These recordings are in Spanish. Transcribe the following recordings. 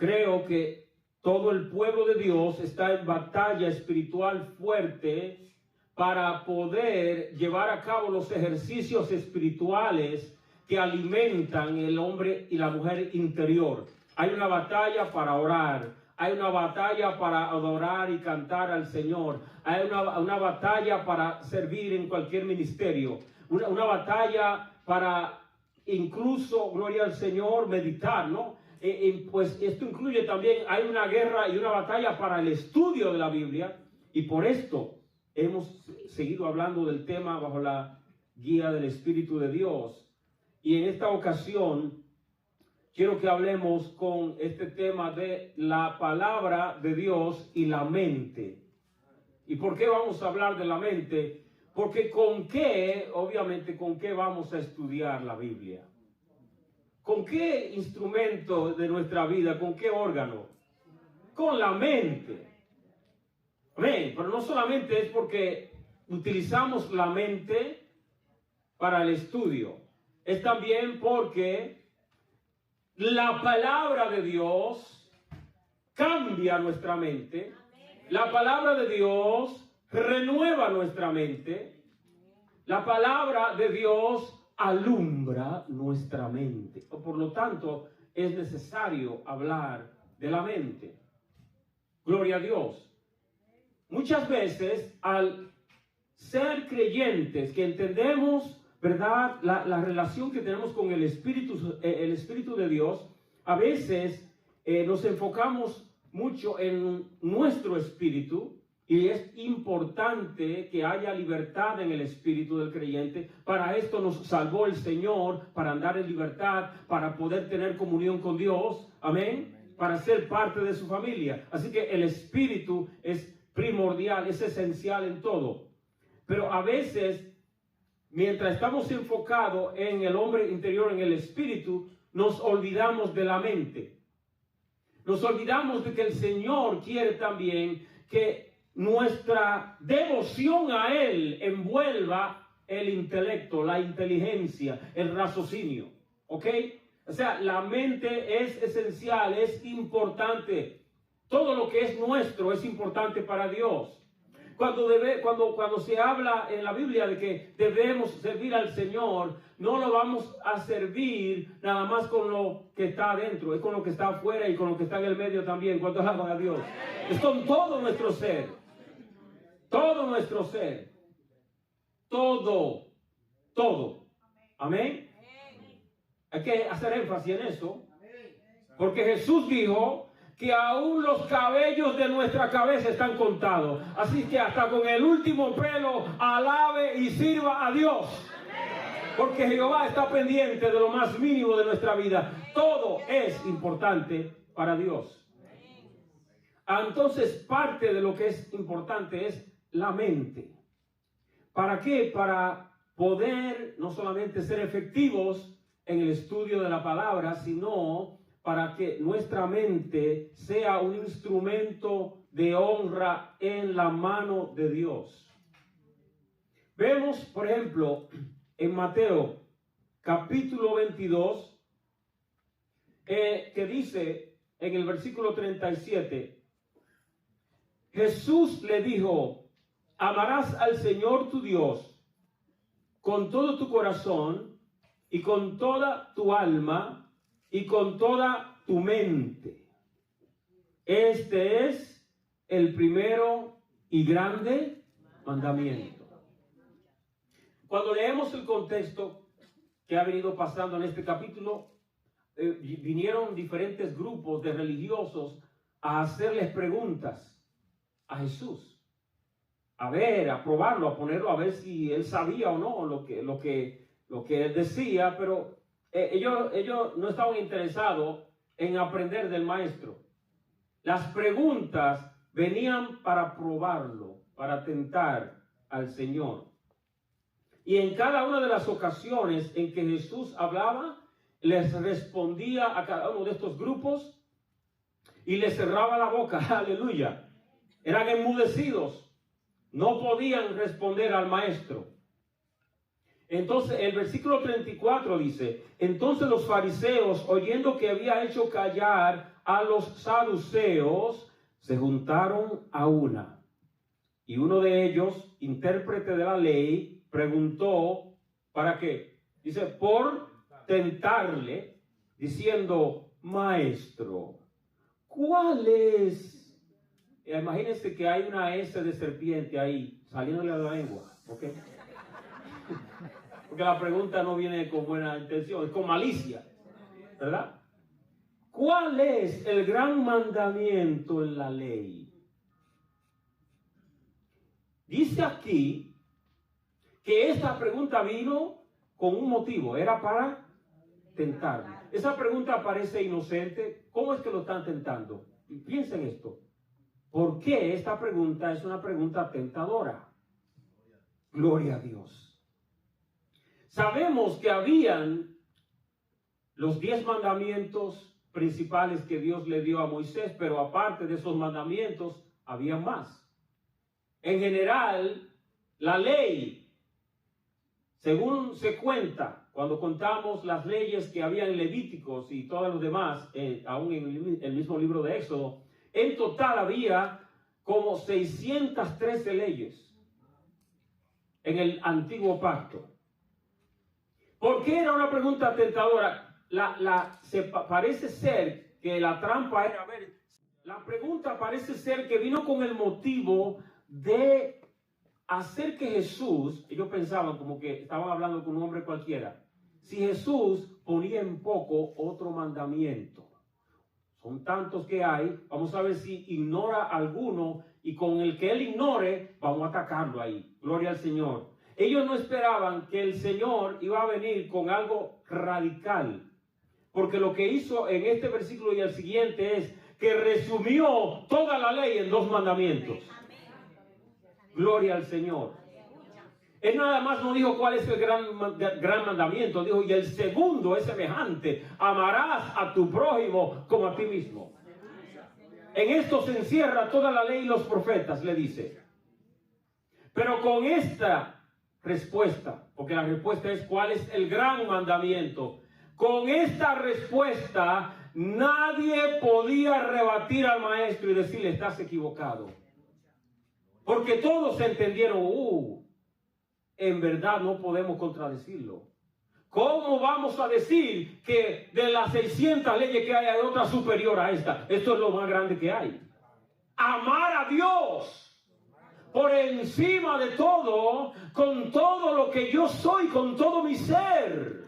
creo que todo el pueblo de Dios está en batalla espiritual fuerte para poder llevar a cabo los ejercicios espirituales que alimentan el hombre y la mujer interior. Hay una batalla para orar, hay una batalla para adorar y cantar al Señor, hay una batalla para servir en cualquier ministerio, una batalla para incluso, gloria al Señor, meditar, ¿no? Pues esto incluye también, hay una guerra y una batalla para el estudio de la Biblia, y por esto hemos seguido hablando del tema bajo la guía del Espíritu de Dios. Y en esta ocasión quiero que hablemos con este tema de la palabra de Dios y la mente. ¿Y por qué vamos a hablar de la mente? Porque obviamente con qué vamos a estudiar la Biblia. ¿Con qué instrumento de nuestra vida? ¿Con qué órgano? Con la mente. Amén. Pero no solamente es porque utilizamos la mente para el estudio. Es también porque la palabra de Dios cambia nuestra mente. La palabra de Dios renueva nuestra mente. La palabra de Dios alumbra nuestra mente. Por lo tanto, es necesario hablar de la mente. Gloria a Dios. Muchas veces, al ser creyentes, que entendemos, ¿verdad?, la relación que tenemos con el Espíritu de Dios, a veces nos enfocamos mucho en nuestro espíritu. Y es importante que haya libertad en el espíritu del creyente. Para esto nos salvó el Señor, para andar en libertad, para poder tener comunión con Dios. Amén. Para ser parte de su familia. Así que el espíritu es primordial, es esencial en todo. Pero a veces, mientras estamos enfocados en el hombre interior, en el espíritu, nos olvidamos de la mente. Nos olvidamos de que el Señor quiere también que nuestra devoción a Él envuelva el intelecto, la inteligencia, el raciocinio. ¿Ok? O sea, la mente es esencial, es importante. Todo lo que es nuestro es importante para Dios. Cuando se habla en la Biblia de que debemos servir al Señor, no lo vamos a servir nada más con lo que está adentro, es con lo que está afuera y con lo que está en el medio también. ¿Cuántos alaban a Dios? Es con todo nuestro ser. Todo nuestro ser. Todo. Amén. Hay que hacer énfasis en eso. Porque Jesús dijo que aún los cabellos de nuestra cabeza están contados. Así que hasta con el último pelo, alabe y sirva a Dios. Porque Jehová está pendiente de lo más mínimo de nuestra vida. Todo es importante para Dios. Entonces, parte de lo que es importante es la mente. ¿Para qué? Para poder no solamente ser efectivos en el estudio de la palabra, sino para que nuestra mente sea un instrumento de honra en la mano de Dios. Vemos, por ejemplo, en Mateo capítulo 22, que dice en el versículo 37, Jesús le dijo, amarás al Señor tu Dios con todo tu corazón y con toda tu alma y con toda tu mente. Este es el primero y grande mandamiento. Cuando leemos el contexto que ha venido pasando en este capítulo, vinieron diferentes grupos de religiosos a hacerles preguntas a Jesús. A ver, a probarlo, a ponerlo, a ver si él sabía o no lo que él decía, pero ellos no estaban interesados en aprender del maestro. Las preguntas venían para probarlo, para tentar al Señor. Y en cada una de las ocasiones en que Jesús hablaba, les respondía a cada uno de estos grupos y les cerraba la boca. Aleluya. Eran enmudecidos. No podían responder al maestro. Entonces el versículo 34 dice, entonces los fariseos, oyendo que había hecho callar a los saduceos, se juntaron a una. Y uno de ellos, intérprete de la ley, preguntó, ¿para qué? Dice, por tentarle, diciendo, maestro, ¿cuál es? Imagínense que hay una S de serpiente ahí, saliéndole a la lengua, ¿ok? Porque la pregunta no viene con buena intención, es con malicia, ¿verdad? ¿Cuál es el gran mandamiento en la ley? Dice aquí que esta pregunta vino con un motivo, era para tentarle. Esa pregunta parece inocente. ¿Cómo es que lo están tentando? Y piensen esto. ¿Por qué esta pregunta es una pregunta tentadora? Gloria a Dios. Sabemos que habían los 10 mandamientos principales que Dios le dio a Moisés, pero aparte de esos mandamientos, había más. En general, la ley, según se cuenta, cuando contamos las leyes que había en Levíticos y todos los demás, aún en el mismo libro de Éxodo, en total había como 613 leyes en el antiguo pacto. ¿Por qué era una pregunta tentadora? Parece ser que la trampa era, la pregunta parece ser que vino con el motivo de hacer que Jesús, ellos pensaban como que estaban hablando con un hombre cualquiera, si Jesús ponía en poco otro mandamiento. Son tantos que hay, vamos a ver si ignora alguno y con el que él ignore, vamos a atacarlo ahí. Gloria al Señor. Ellos no esperaban que el Señor iba a venir con algo radical, porque lo que hizo en este versículo y el siguiente es que resumió toda la ley en 2 mandamientos. Gloria al Señor. Él nada más no dijo cuál es el gran mandamiento, dijo, y el segundo es semejante, amarás a tu prójimo como a ti mismo. En esto se encierra toda la ley y los profetas, le dice. Pero con esta respuesta, porque la respuesta es cuál es el gran mandamiento, con esta respuesta nadie podía rebatir al maestro y decirle, estás equivocado. Porque todos entendieron, en verdad no podemos contradecirlo. ¿Cómo vamos a decir que de las 600 leyes que hay otra superior a esta? Esto es lo más grande que hay. Amar a Dios por encima de todo, con todo lo que yo soy, con todo mi ser.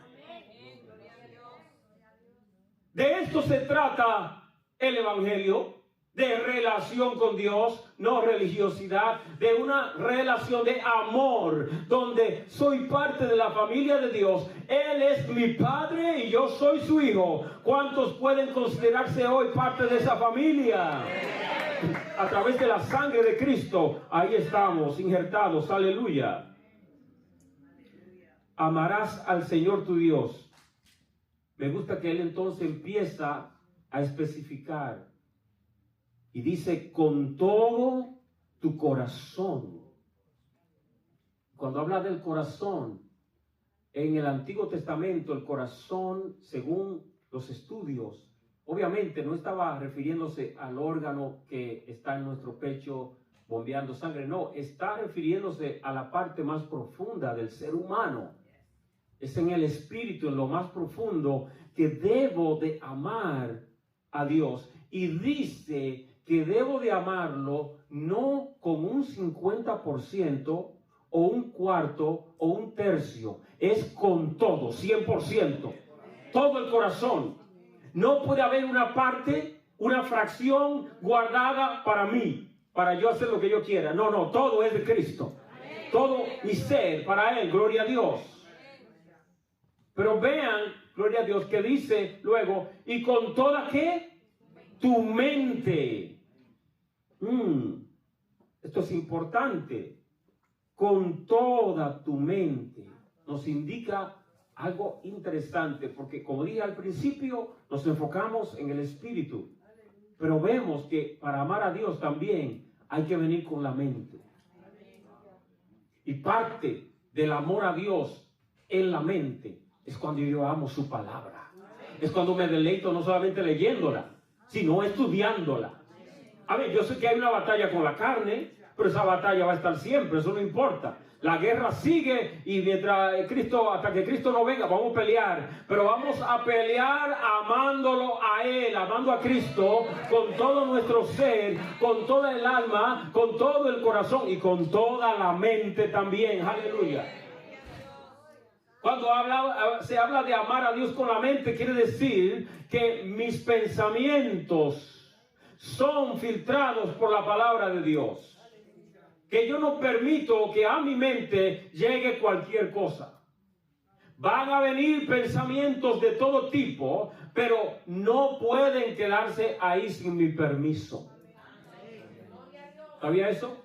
De esto se trata el Evangelio. De relación con Dios, no religiosidad, de una relación de amor, donde soy parte de la familia de Dios. Él es mi Padre y yo soy su Hijo. ¿Cuántos pueden considerarse hoy parte de esa familia? A través de la sangre de Cristo, ahí estamos, injertados, aleluya. Amarás al Señor tu Dios. Me gusta que Él entonces empieza a especificar. Y dice, con todo tu corazón. Cuando habla del corazón, en el Antiguo Testamento, el corazón, según los estudios, obviamente no estaba refiriéndose al órgano que está en nuestro pecho bombeando sangre. No, está refiriéndose a la parte más profunda del ser humano. Es en el espíritu, en lo más profundo, que debo de amar a Dios. Y dice que debo de amarlo no con un 50% o un cuarto o un tercio, es con todo, 100%, todo el corazón. No puede haber una parte, una fracción guardada para mí, para yo hacer lo que yo quiera. No, todo es de Cristo. Todo mi ser para Él, gloria a Dios. Pero vean, gloria a Dios, que dice luego, y con toda ¿qué? Tu mente. Esto es importante. Con toda tu mente. Nos indica algo interesante, porque como dije al principio, nos enfocamos en el espíritu. Pero vemos que para amar a Dios también hay que venir con la mente. Y parte del amor a Dios en la mente, es cuando yo amo su palabra. Es cuando me deleito no solamente leyéndola, sino estudiándola. A ver, yo sé que hay una batalla con la carne, pero esa batalla va a estar siempre, eso no importa. La guerra sigue y mientras Cristo, hasta que Cristo no venga, vamos a pelear. Pero vamos a pelear amándolo a Él, amando a Cristo con todo nuestro ser, con toda el alma, con todo el corazón y con toda la mente también. Aleluya. Cuando se habla de amar a Dios con la mente, quiere decir que mis pensamientos son filtrados por la palabra de Dios. Que yo no permito que a mi mente llegue cualquier cosa. Van a venir pensamientos de todo tipo, pero no pueden quedarse ahí sin mi permiso. ¿Sabía eso?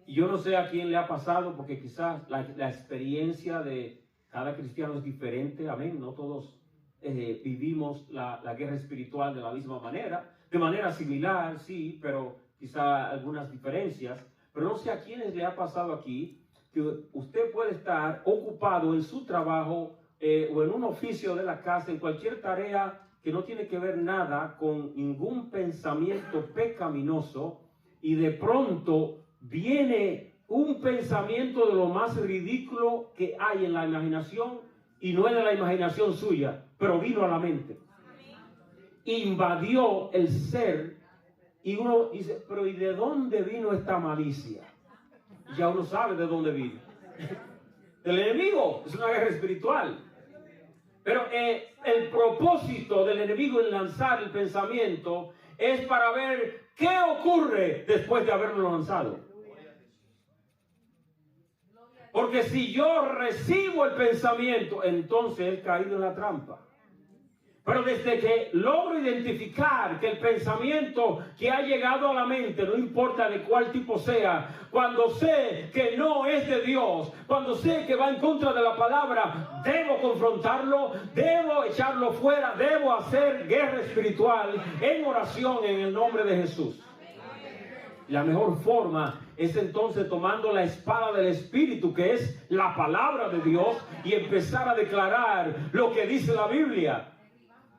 Y yo no sé a quién le ha pasado, porque quizás la experiencia de cada cristiano es diferente. Amén. No todos vivimos la guerra espiritual de la misma manera. De manera similar, sí, pero quizá algunas diferencias, pero no sé a quiénes le ha pasado aquí que usted puede estar ocupado en su trabajo o en un oficio de la casa, en cualquier tarea que no tiene que ver nada con ningún pensamiento pecaminoso, y de pronto viene un pensamiento de lo más ridículo que hay en la imaginación, y no es de la imaginación suya, pero vino a la mente. Invadió el ser. Y uno dice, pero ¿y de dónde vino esta malicia? Y ya uno sabe de dónde vino. Del enemigo. Es una guerra espiritual. Pero el propósito del enemigo en lanzar el pensamiento es para ver qué ocurre después de haberlo lanzado. Porque si yo recibo el pensamiento, entonces he caído en la trampa. Pero desde que logro identificar que el pensamiento que ha llegado a la mente, no importa de cuál tipo sea, cuando sé que no es de Dios, cuando sé que va en contra de la palabra, debo confrontarlo, debo echarlo fuera, debo hacer guerra espiritual en oración en el nombre de Jesús. La mejor forma es entonces tomando la espada del Espíritu, que es la palabra de Dios, y empezar a declarar lo que dice la Biblia.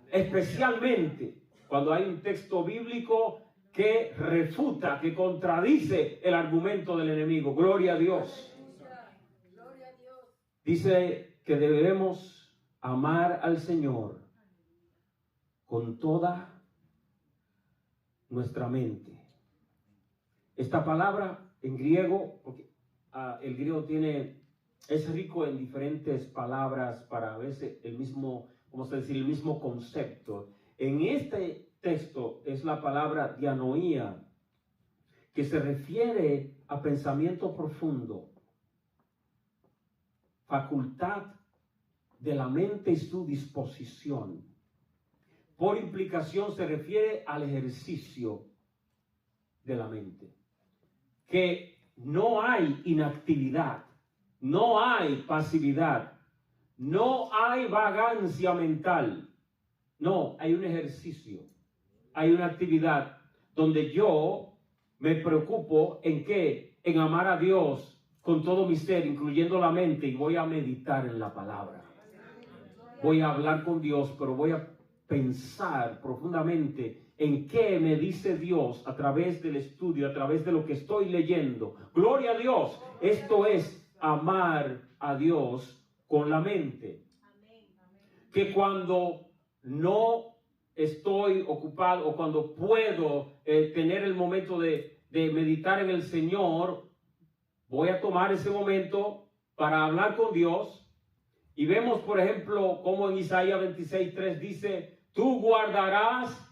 Especialmente cuando hay un texto bíblico que refuta, que contradice el argumento del enemigo. Gloria a Dios. Dice que debemos amar al Señor con toda nuestra mente. Esta palabra en griego, porque el griego es rico en diferentes palabras para a veces el mismo, vamos a decir, el mismo concepto. En este texto es la palabra dianoía, que se refiere a pensamiento profundo, facultad de la mente y su disposición. Por implicación se refiere al ejercicio de la mente, que no hay inactividad, no hay pasividad, no hay vagancia mental. No, hay un ejercicio, hay una actividad donde yo me preocupo en qué, en amar a Dios con todo mi ser, incluyendo la mente, y voy a meditar en la palabra. Voy a hablar con Dios, pero voy a pensar profundamente en qué me dice Dios a través del estudio, a través de lo que estoy leyendo. Gloria a Dios. Esto es amar a Dios con la mente. Que cuando no estoy ocupado o cuando puedo tener el momento de meditar en el Señor, voy a tomar ese momento para hablar con Dios. Y vemos, por ejemplo, como en Isaías 26:3 dice, tú guardarás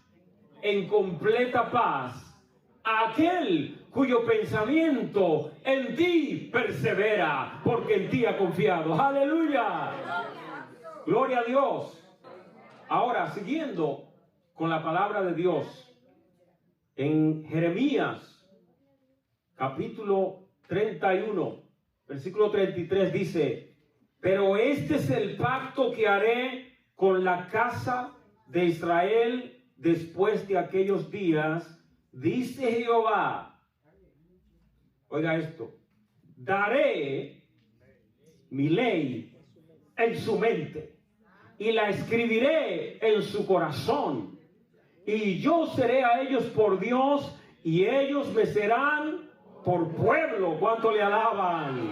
en completa paz a aquel cuyo pensamiento en ti persevera, porque en ti ha confiado. ¡Aleluya! ¡Gloria a Dios! Ahora, siguiendo con la palabra de Dios, en Jeremías, capítulo 31, versículo 33 dice, pero este es el pacto que haré con la casa de Israel después de aquellos días, dice Jehová. Oiga esto, daré mi ley en su mente y la escribiré en su corazón. Y yo seré a ellos por Dios y ellos me serán por pueblo. ¿Cuánto le alaban?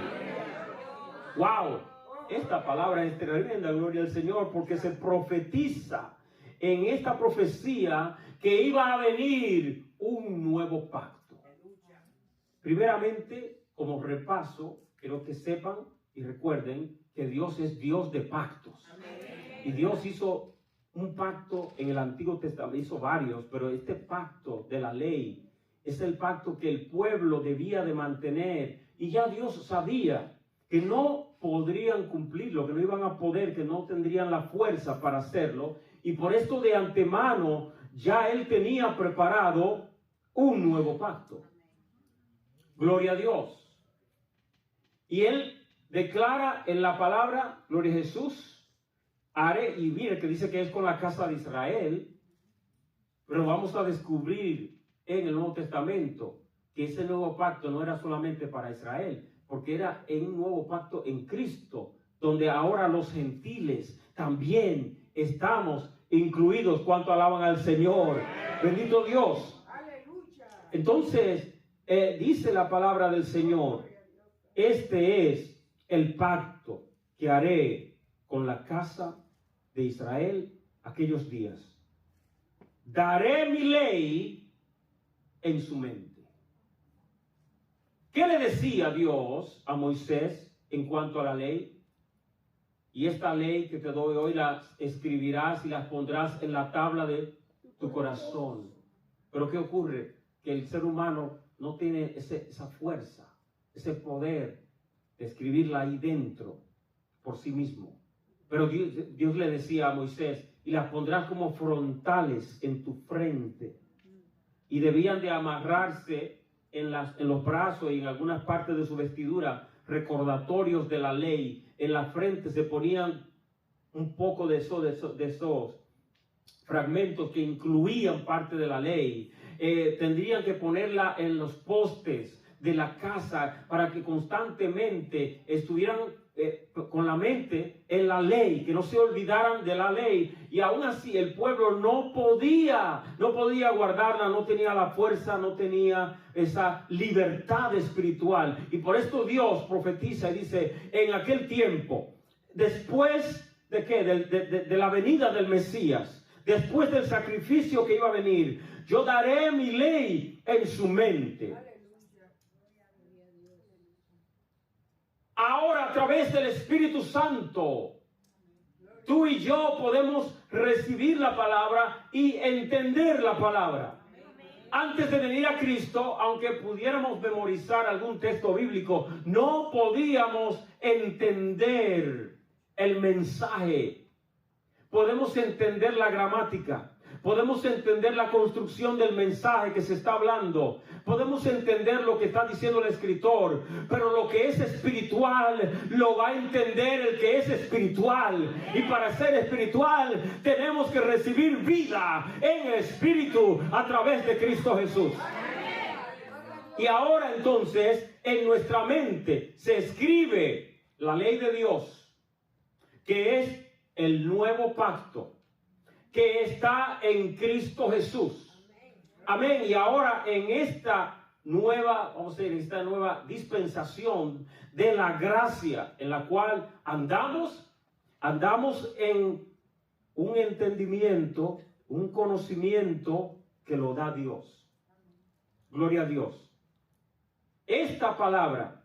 ¡Wow! Esta palabra es tremenda, gloria al Señor, porque se profetiza en esta profecía que iba a venir un nuevo pacto. Primeramente, como repaso, quiero que sepan y recuerden que Dios es Dios de pactos. Y Dios hizo un pacto en el Antiguo Testamento, hizo varios, pero este pacto de la ley es el pacto que el pueblo debía de mantener. Y ya Dios sabía que no podrían cumplirlo, que no iban a poder, que no tendrían la fuerza para hacerlo. Y por esto de antemano ya Él tenía preparado un nuevo pacto. Gloria a Dios. Y Él declara en la palabra, gloria a Jesús, haré, y mire que dice que es con la casa de Israel, pero vamos a descubrir en el Nuevo Testamento que ese nuevo pacto no era solamente para Israel, porque era en un nuevo pacto en Cristo, donde ahora los gentiles también estamos incluidos. ¿Cuánto alaban al Señor? Bendito Dios. Entonces, dice la palabra del Señor, este es el pacto que haré con la casa de Israel aquellos días. Daré mi ley en su mente. ¿Qué le decía Dios a Moisés en cuanto a la ley? Y esta ley que te doy hoy las escribirás y las pondrás en la tabla de tu corazón. Pero ¿qué ocurre? Que el ser humano no tiene esa fuerza, ese poder de escribirla ahí dentro por sí mismo. Pero Dios le decía a Moisés, y las pondrás como frontales en tu frente. Y debían de amarrarse en los brazos y en algunas partes de su vestidura, recordatorios de la ley. En la frente se ponían un poco de esos fragmentos que incluían parte de la ley. Tendrían que ponerla en los postes de la casa para que constantemente estuvieran con la mente en la ley, que no se olvidaran de la ley. Y aún así el pueblo no podía guardarla, no tenía la fuerza, no tenía esa libertad espiritual. Y por esto Dios profetiza y dice, en aquel tiempo, después de ¿qué? De la venida del Mesías, después del sacrificio que iba a venir, yo daré mi ley en su mente. Ahora, a través del Espíritu Santo, tú y yo podemos recibir la palabra y entender la palabra. Antes de venir a Cristo, aunque pudiéramos memorizar algún texto bíblico, no podíamos entender el mensaje. Podemos entender la gramática. Podemos entender la construcción del mensaje que se está hablando. Podemos entender lo que está diciendo el escritor. Pero lo que es espiritual lo va a entender el que es espiritual. Y para ser espiritual tenemos que recibir vida en el Espíritu a través de Cristo Jesús. Y ahora entonces en nuestra mente se escribe la ley de Dios, que es el nuevo pacto, que está en Cristo Jesús. Amén. Y ahora en esta nueva, vamos a decir, esta nueva dispensación de la gracia en la cual andamos en un entendimiento, un conocimiento que lo da Dios. Gloria a Dios. Esta palabra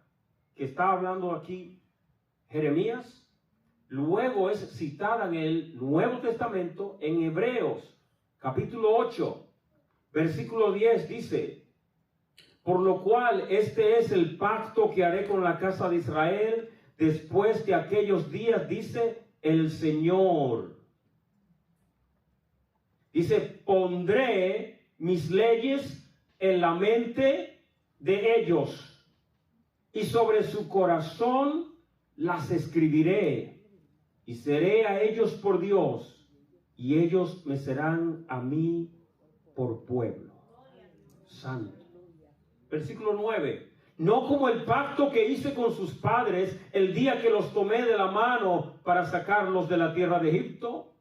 que está hablando aquí Jeremías, luego es citada en el Nuevo Testamento en Hebreos, capítulo 8, versículo 10, dice, por lo cual este es el pacto que haré con la casa de Israel después de aquellos días, dice el Señor. Dice, pondré mis leyes en la mente de ellos y sobre su corazón las escribiré. Y seré a ellos por Dios, y ellos me serán a mí por pueblo santo. Versículo 9. no como el pacto que hice con sus padres el día que los tomé de la mano para sacarlos de la tierra de Egipto,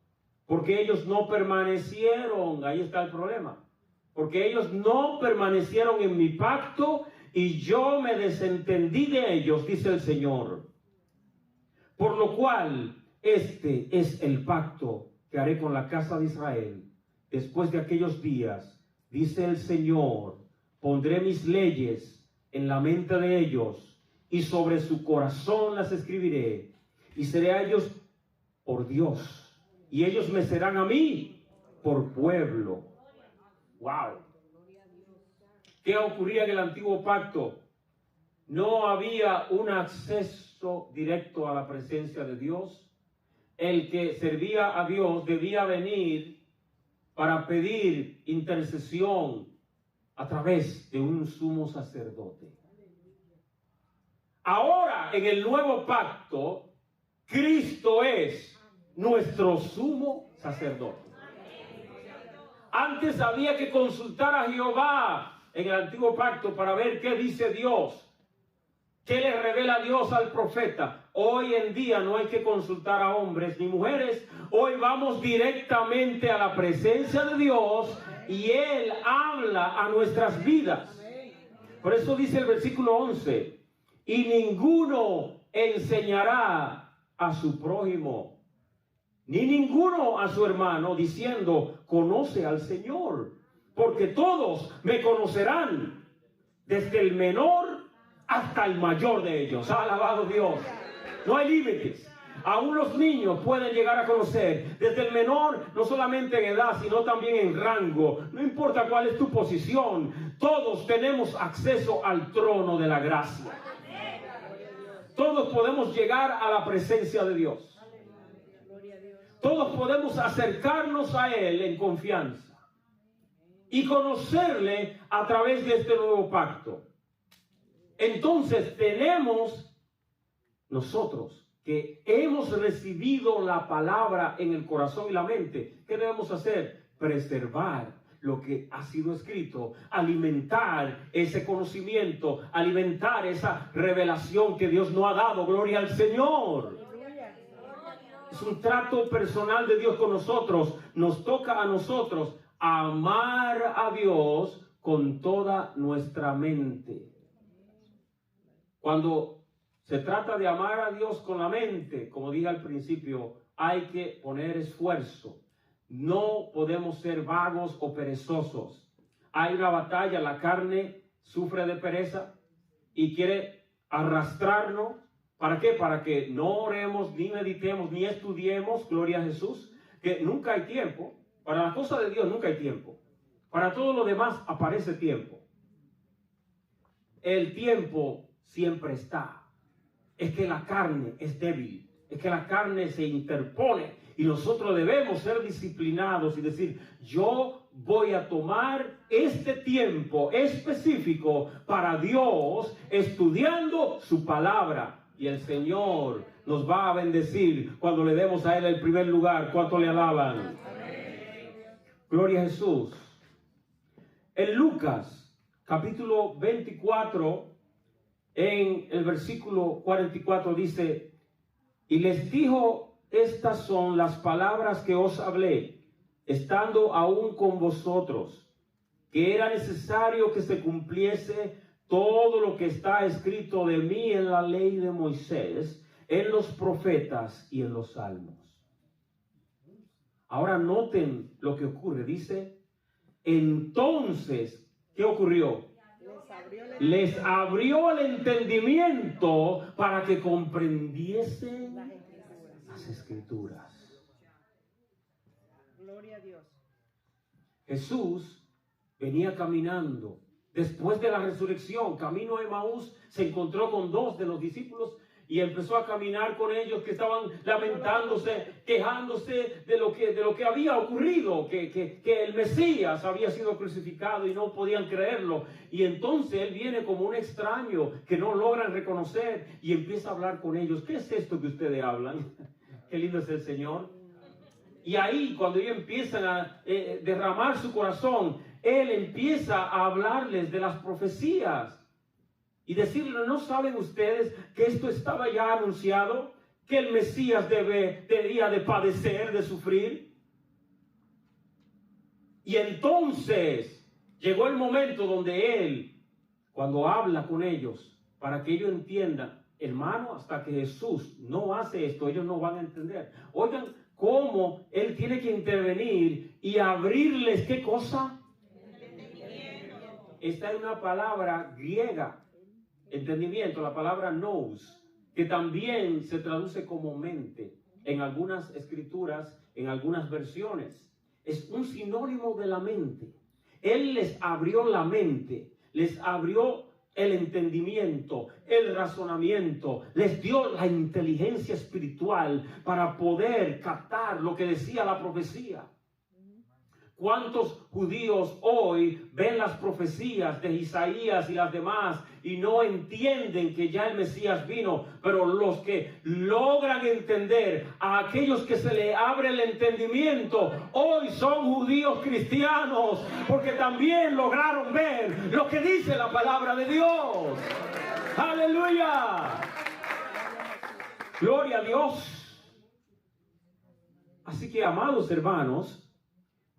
porque ellos no permanecieron. Ahí está el problema. Porque ellos no permanecieron en mi pacto y yo me desentendí de ellos, dice el Señor. Por lo cual, este es el pacto que haré con la casa de Israel. Después de aquellos días, dice el Señor, pondré mis leyes en la mente de ellos y sobre su corazón las escribiré. Y seré a ellos por Dios y ellos me serán a mí por pueblo. Wow. ¿Qué ocurría en el antiguo pacto? No había un acceso directo a la presencia de Dios. El que servía a Dios debía venir para pedir intercesión a través de un sumo sacerdote. Ahora, en el nuevo pacto, Cristo es nuestro sumo sacerdote. Antes había que consultar a Jehová en el antiguo pacto para ver qué dice Dios, qué le revela Dios al profeta. Hoy en día no hay que consultar a hombres ni mujeres. Hoy vamos directamente a la presencia de Dios y Él habla a nuestras vidas. Por eso dice el versículo 11, y ninguno enseñará a su prójimo, ni ninguno a su hermano, diciendo, conoce al Señor, porque todos me conocerán, desde el menor hasta el mayor de ellos. Alabado Dios. No hay límites. Aún los niños pueden llegar a conocer, desde el menor, no solamente en edad, sino también en rango. No importa cuál es tu posición, todos tenemos acceso al trono de la gracia. Todos podemos llegar a la presencia de Dios. Todos podemos acercarnos a Él en confianza y conocerle a través de este nuevo pacto. Entonces tenemos nosotros que hemos recibido la palabra en el corazón y la mente. ¿Qué debemos hacer? Preservar lo que ha sido escrito, alimentar ese conocimiento, alimentar esa revelación que Dios nos ha dado. Gloria al Señor. Es un trato personal de Dios con nosotros. Nos toca a nosotros amar a Dios con toda nuestra mente. Cuando se trata de amar a Dios con la mente, como dije al principio, hay que poner esfuerzo. No podemos ser vagos o perezosos. Hay una batalla, la carne sufre de pereza y quiere arrastrarnos. ¿Para qué? Para que no oremos, ni meditemos, ni estudiemos, gloria a Jesús, que nunca hay tiempo. Para las cosas de Dios nunca hay tiempo. Para todo lo demás aparece tiempo. El tiempo siempre está. Es que la carne es débil. Es que la carne se interpone. Y nosotros debemos ser disciplinados y decir, yo voy a tomar este tiempo específico para Dios, estudiando su palabra. Y el Señor nos va a bendecir cuando le demos a Él el primer lugar. ¿Cuánto le alaban? Gloria a Jesús. En Lucas, capítulo 24, en el versículo 44 dice, y les dijo, estas son las palabras que os hablé, estando aún con vosotros, que era necesario que se cumpliese todo lo que está escrito de mí en la ley de Moisés, en los profetas y en los salmos. Ahora noten lo que ocurre. Dice, entonces, ¿qué ocurrió? Les abrió el entendimiento para que comprendiesen las escrituras. Gloria a Dios. Jesús venía caminando. Después de la resurrección, camino a Emaús, se encontró con 2 de los discípulos y empezó a caminar con ellos que estaban lamentándose, quejándose de lo que había ocurrido, que el Mesías había sido crucificado y no podían creerlo. Y entonces Él viene como un extraño que no logran reconocer y empieza a hablar con ellos. ¿Qué es esto que ustedes hablan? Qué lindo es el Señor. Y ahí, cuando ellos empiezan a derramar su corazón, Él empieza a hablarles de las profecías. y decirle, ¿no saben ustedes que esto estaba ya anunciado? Que el Mesías debía de padecer, de sufrir. Y entonces llegó el momento donde él, cuando habla con ellos, para que ellos entiendan, hermano, hasta que Jesús no hace esto, ellos no van a entender. Oigan cómo él tiene que intervenir y abrirles, ¿qué cosa? Esta es una palabra griega, entendimiento, la palabra nous, que también se traduce como mente en algunas escrituras, en algunas versiones. Es un sinónimo de la mente. Él les abrió la mente, les abrió el entendimiento, el razonamiento, les dio la inteligencia espiritual para poder captar lo que decía la profecía. ¿Cuántos judíos hoy ven las profecías de Isaías y las demás y no entienden que ya el Mesías vino? Pero los que logran entender, a aquellos que se le abre el entendimiento, hoy son judíos cristianos, porque también lograron ver lo que dice la palabra de Dios. ¡Aleluya! ¡Gloria a Dios! Así que, amados hermanos,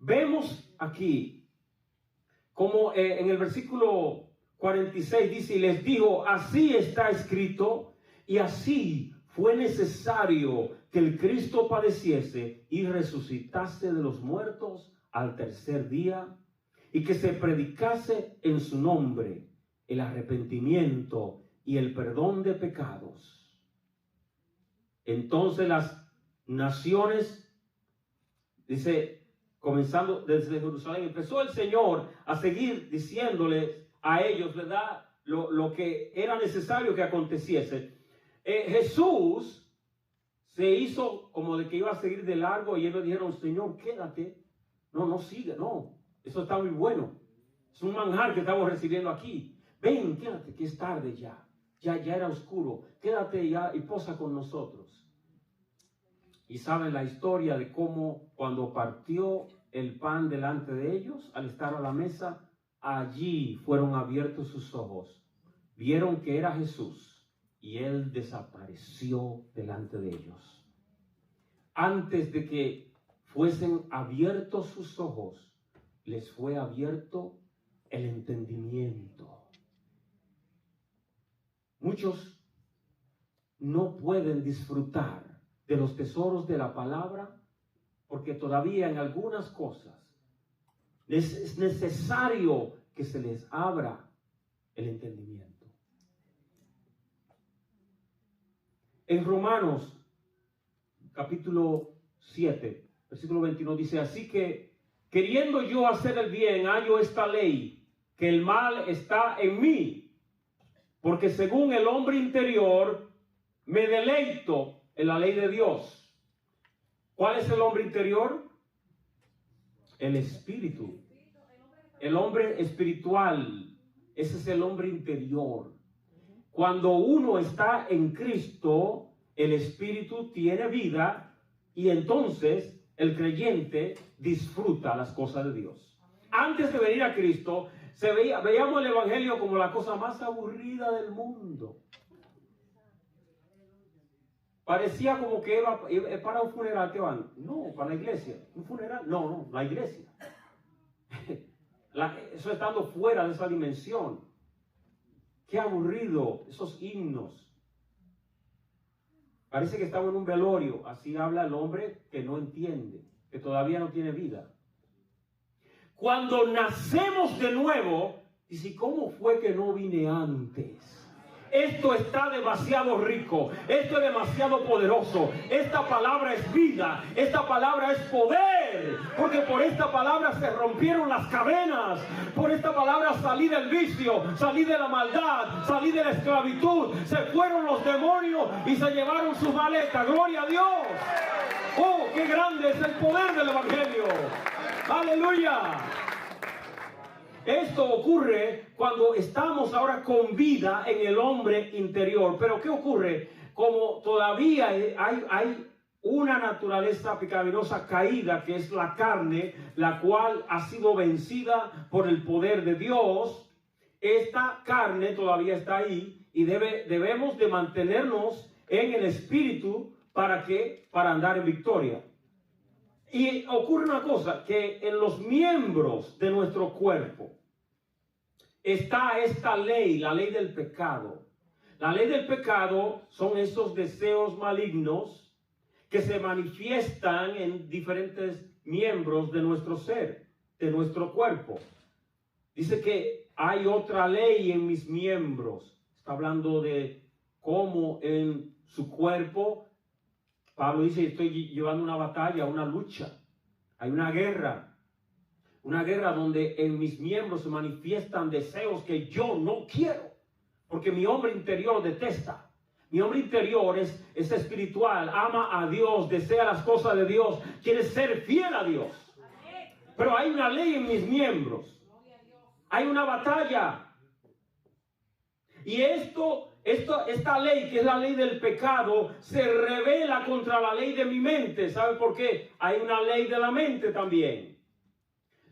vemos aquí como en el versículo 46 dice, y les dijo, así está escrito, y así fue necesario que el Cristo padeciese y resucitase de los muertos al tercer día, y que se predicase en su nombre el arrepentimiento y el perdón de pecados. Entonces las naciones, dice, comenzando desde Jerusalén, empezó el Señor a seguir diciéndoles a ellos, ¿verdad?, lo que era necesario que aconteciese. Jesús se hizo como de que iba a seguir de largo y ellos dijeron, Señor, quédate. No siga, no. Eso está muy bueno. Es un manjar que estamos recibiendo aquí. Ven, quédate, que es tarde ya. Ya era oscuro. Quédate ya y posa con nosotros. Y saben la historia de cómo cuando partió el pan delante de ellos, al estar a la mesa, allí fueron abiertos sus ojos. Vieron que era Jesús y él desapareció delante de ellos. Antes de que fuesen abiertos sus ojos, les fue abierto el entendimiento. Muchos no pueden disfrutar de los tesoros de la palabra, porque todavía en algunas cosas es necesario que se les abra el entendimiento. En Romanos, capítulo 7, versículo 21, dice, así que, queriendo yo hacer el bien, hallo esta ley, que el mal está en mí, porque según el hombre interior, me deleito en la ley de Dios. ¿Cuál es el hombre interior? El espíritu. El hombre espiritual. Ese es el hombre interior. Cuando uno está en Cristo, el espíritu tiene vida y entonces el creyente disfruta las cosas de Dios. Antes de venir a Cristo, veíamos el evangelio como la cosa más aburrida del mundo. Parecía como que iba para un funeral. ¿Qué van? No, para la iglesia. ¿Un funeral? No, la iglesia. Eso estando fuera de esa dimensión. Qué aburrido esos himnos. Parece que estamos en un velorio. Así habla el hombre que no entiende, que todavía no tiene vida. Cuando nacemos de nuevo, dice, ¿cómo fue que no vine antes? Esto está demasiado rico, esto es demasiado poderoso, esta palabra es vida, esta palabra es poder, porque por esta palabra se rompieron las cadenas, por esta palabra salí del vicio, salí de la maldad, salí de la esclavitud, se fueron los demonios y se llevaron su maleta, gloria a Dios. ¡Oh, qué grande es el poder del evangelio! ¡Aleluya! Esto ocurre cuando estamos ahora con vida en el hombre interior. Pero ¿qué ocurre? Como todavía hay una naturaleza pecaminosa caída, que es la carne, la cual ha sido vencida por el poder de Dios. esta carne todavía está ahí y debemos de mantenernos en el espíritu para andar en victoria. Y ocurre una cosa, que en los miembros de nuestro cuerpo está esta ley, la ley del pecado. La ley del pecado son esos deseos malignos que se manifiestan en diferentes miembros de nuestro ser, de nuestro cuerpo. Dice que hay otra ley en mis miembros. Está hablando de cómo en su cuerpo, Pablo dice, estoy llevando una batalla, una lucha. Hay una guerra donde en mis miembros se manifiestan deseos que yo no quiero, porque mi hombre interior detesta. Mi hombre interior es espiritual, ama a Dios, desea las cosas de Dios, quiere ser fiel a Dios. Pero hay una ley en mis miembros. Hay una batalla. Y esta ley, que es la ley del pecado, se revela contra la ley de mi mente. ¿Sabe por qué? Hay una ley de la mente también.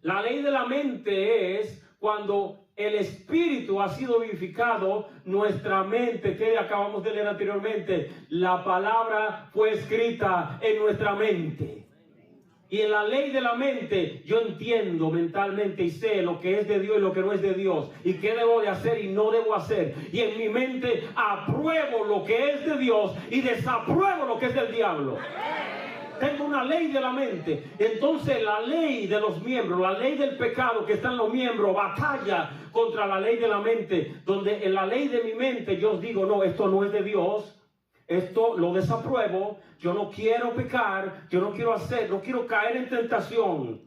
La ley de la mente es cuando el espíritu ha sido vivificado, nuestra mente, que acabamos de leer anteriormente, la palabra fue escrita en nuestra mente. Y en la ley de la mente yo entiendo mentalmente y sé lo que es de Dios y lo que no es de Dios, y qué debo de hacer y no debo hacer. Y en mi mente apruebo lo que es de Dios y desapruebo lo que es del diablo. Tengo una ley de la mente. Entonces la ley de los miembros, la ley del pecado que está en los miembros, batalla contra la ley de la mente, donde en la ley de mi mente yo digo, no, esto no es de Dios, esto lo desapruebo, yo no quiero pecar, yo no quiero no quiero caer en tentación.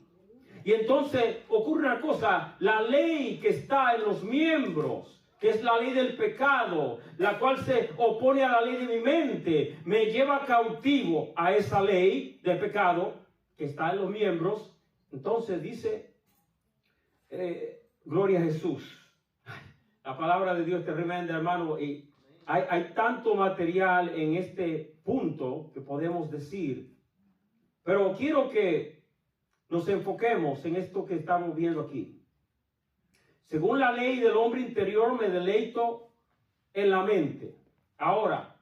Y entonces ocurre una cosa, la ley que está en los miembros, que es la ley del pecado, la cual se opone a la ley de mi mente, me lleva cautivo a esa ley del pecado que está en los miembros. Entonces dice, gloria a Jesús. La palabra de Dios es tremenda, hermano, y hay tanto material en este punto que podemos decir, pero quiero que nos enfoquemos en esto que estamos viendo aquí. Según la ley del hombre interior me deleito en la mente. Ahora,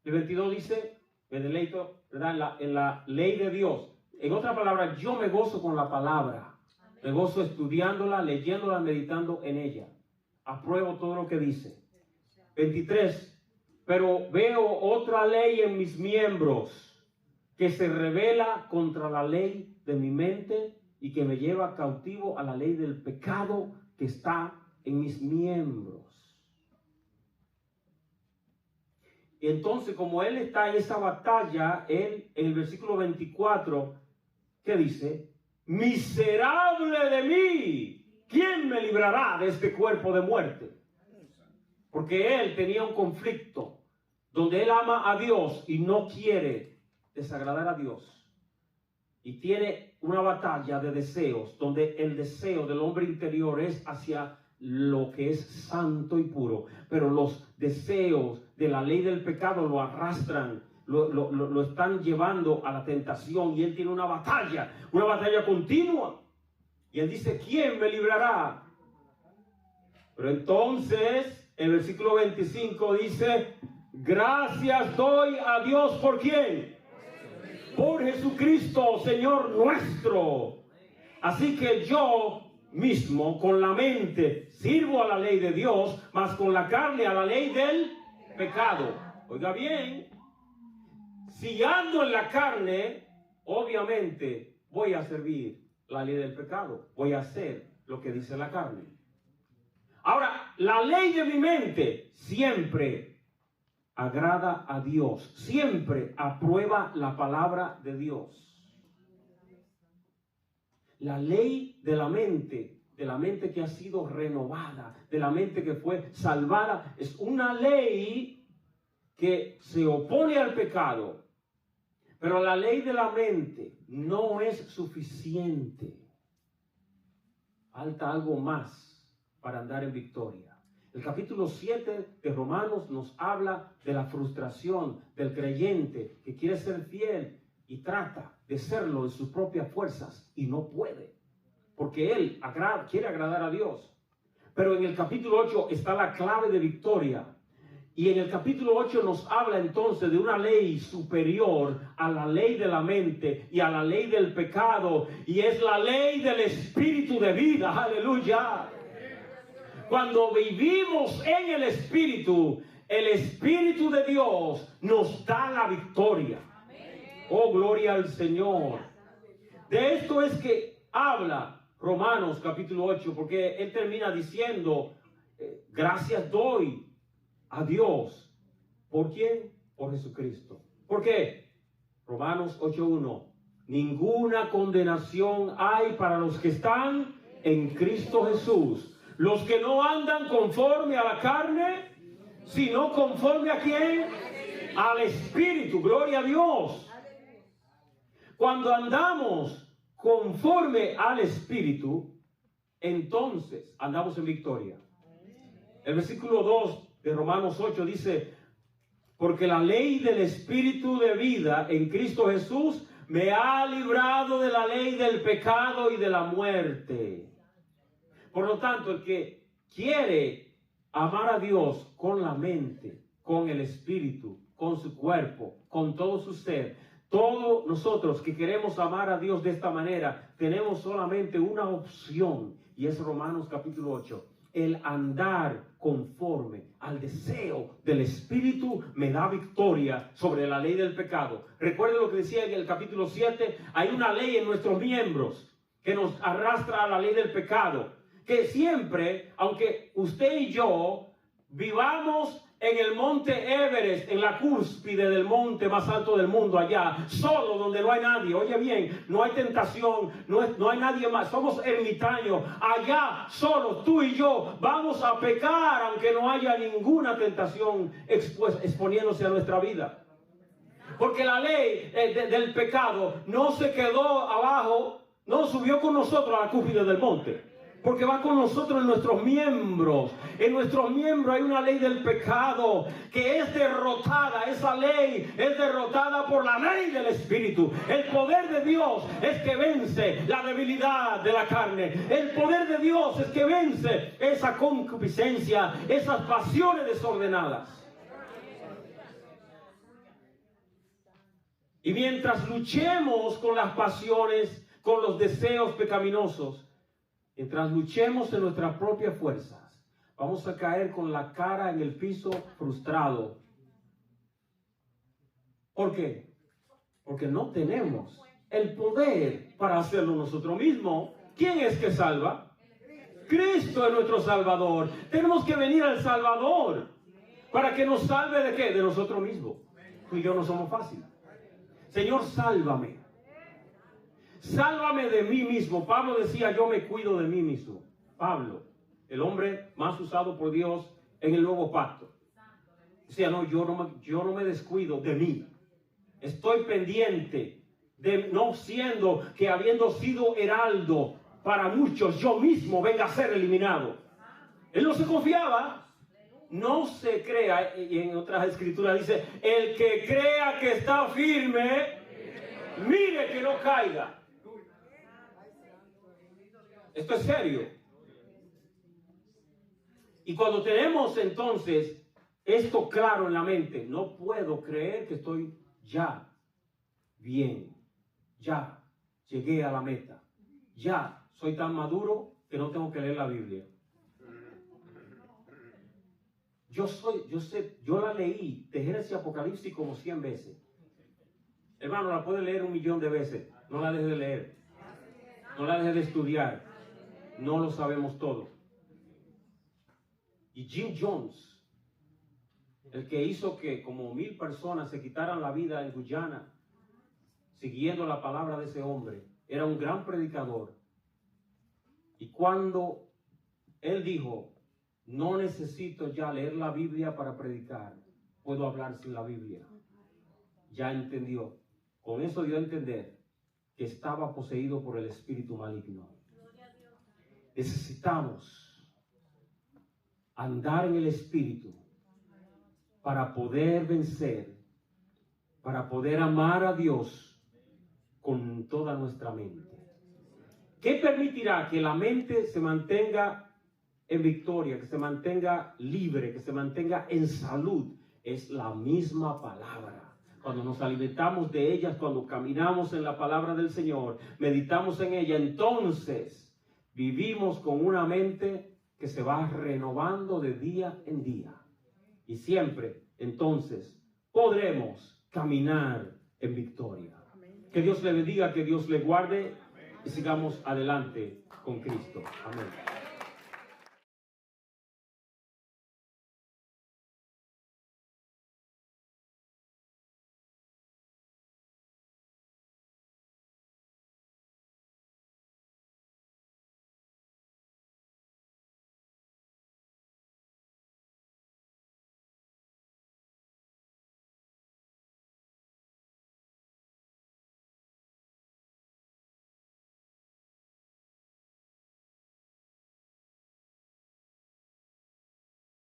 el 22 dice, me deleito, ¿verdad? En la ley de Dios. En otras palabras, yo me gozo con la palabra. Me gozo estudiándola, leyéndola, meditando en ella. Apruebo todo lo que dice. 23, pero veo otra ley en mis miembros que se revela contra la ley de mi mente y que me lleva cautivo a la ley del pecado que está en mis miembros. Y entonces, como él está en esa batalla, él en el versículo 24, ¿qué dice? Miserable de mí, ¿quién me librará de este cuerpo de muerte? Porque él tenía un conflicto donde él ama a Dios y no quiere desagradar a Dios. Y tiene una batalla de deseos, donde el deseo del hombre interior es hacia lo que es santo y puro. Pero los deseos de la ley del pecado lo arrastran, lo están llevando a la tentación. Y él tiene una batalla continua. Y él dice, ¿quién me librará? Pero entonces, el versículo 25 dice, gracias doy a Dios, ¿por quién? Por Jesucristo, Señor nuestro. Así que yo mismo con la mente sirvo a la ley de Dios, mas con la carne a la ley del pecado. Oiga bien, si ando en la carne, obviamente voy a servir la ley del pecado. Voy a hacer lo que dice la carne. Ahora, la ley de mi mente siempre agrada a Dios, siempre aprueba la palabra de Dios. La ley de la mente que ha sido renovada, de la mente que fue salvada, es una ley que se opone al pecado. Pero la ley de la mente no es suficiente. Falta algo más para andar en victoria. El capítulo 7 de Romanos nos habla de la frustración del creyente que quiere ser fiel y trata de serlo en sus propias fuerzas y no puede, porque él quiere agradar a Dios. Pero en el capítulo 8 está la clave de victoria. Y en el capítulo 8 nos habla entonces de una ley superior a la ley de la mente y a la ley del pecado. Y es la ley del espíritu de vida. Aleluya. Cuando vivimos en el espíritu de Dios nos da la victoria. Oh, gloria al Señor. De esto es que habla Romanos capítulo 8, porque él termina diciendo, gracias doy a Dios. ¿Por quién? Por Jesucristo. ¿Por qué? Romanos 8:1. Ninguna condenación hay para los que están en Cristo Jesús. Los que no andan conforme a la carne, sino conforme a quién? Al Espíritu. Gloria a Dios. Cuando andamos conforme al Espíritu, entonces andamos en victoria. El versículo 2 de Romanos 8 dice, porque la ley del Espíritu de vida en Cristo Jesús me ha librado de la ley del pecado y de la muerte. Por lo tanto, el que quiere amar a Dios con la mente, con el espíritu, con su cuerpo, con todo su ser, todos nosotros que queremos amar a Dios de esta manera, tenemos solamente una opción, y es Romanos capítulo 8. El andar conforme al deseo del Espíritu me da victoria sobre la ley del pecado. Recuerden lo que decía en el capítulo 7, hay una ley en nuestros miembros que nos arrastra a la ley del pecado. Que siempre, aunque usted y yo vivamos en el monte Everest, en la cúspide del monte más alto del mundo, allá, solo, donde no hay nadie, oye bien, no hay tentación, no hay nadie más, somos ermitaños, allá, solos, tú y yo, vamos a pecar, aunque no haya ninguna tentación exponiéndose a nuestra vida. Porque la ley del pecado no se quedó abajo, no subió con nosotros a la cúspide del monte. Porque va con nosotros en nuestros miembros. En nuestros miembros hay una ley del pecado que es derrotada. Esa ley es derrotada por la ley del Espíritu. El poder de Dios es que vence la debilidad de la carne. El poder de Dios es que vence esa concupiscencia, esas pasiones desordenadas. Y mientras luchemos con las pasiones, con los deseos pecaminosos, mientras luchemos en nuestras propias fuerzas, vamos a caer con la cara en el piso frustrado. ¿Por qué? Porque no tenemos el poder para hacerlo nosotros mismos. ¿Quién es que salva? Cristo es nuestro Salvador. Tenemos que venir al Salvador para que nos salve ¿de qué? De nosotros mismos. Tú y yo no somos fáciles. Señor, sálvame. Sálvame de mí mismo. Pablo decía, yo me cuido de mí mismo. Pablo, el hombre más usado por Dios en el nuevo pacto. Decía, no, yo no me descuido de mí. Estoy pendiente de no siendo que habiendo sido heraldo para muchos, yo mismo venga a ser eliminado. Él no se confiaba. No se crea, y en otras escrituras dice, el que crea que está firme, mire que no caiga. Esto es serio. Y cuando tenemos entonces esto claro en la mente, no puedo creer que estoy ya bien, ya llegué a la meta, ya soy tan maduro que no tengo que leer la Biblia. Yo la leí de Génesis y Apocalipsis como 100 veces. Hermano, la puede leer 1.000.000 de veces. No la deje de leer. No la deje de estudiar. No lo sabemos todo. Y Jim Jones, el que hizo que como 1.000 personas se quitaran la vida en Guyana, siguiendo la palabra de ese hombre, era un gran predicador. Y cuando él dijo, no necesito ya leer la Biblia para predicar, puedo hablar sin la Biblia, ya entendió. Con eso dio a entender que estaba poseído por el espíritu maligno. Necesitamos andar en el espíritu para poder vencer, para poder amar a Dios con toda nuestra mente. ¿Qué permitirá que la mente se mantenga en victoria, que se mantenga libre, que se mantenga en salud, es la misma palabra. Cuando nos alimentamos de ellas, cuando caminamos en la palabra del Señor, meditamos en ella, entonces vivimos con una mente que se va renovando de día en día. Y siempre, entonces, podremos caminar en victoria. Que Dios le bendiga, que Dios le guarde y sigamos adelante con Cristo. Amén.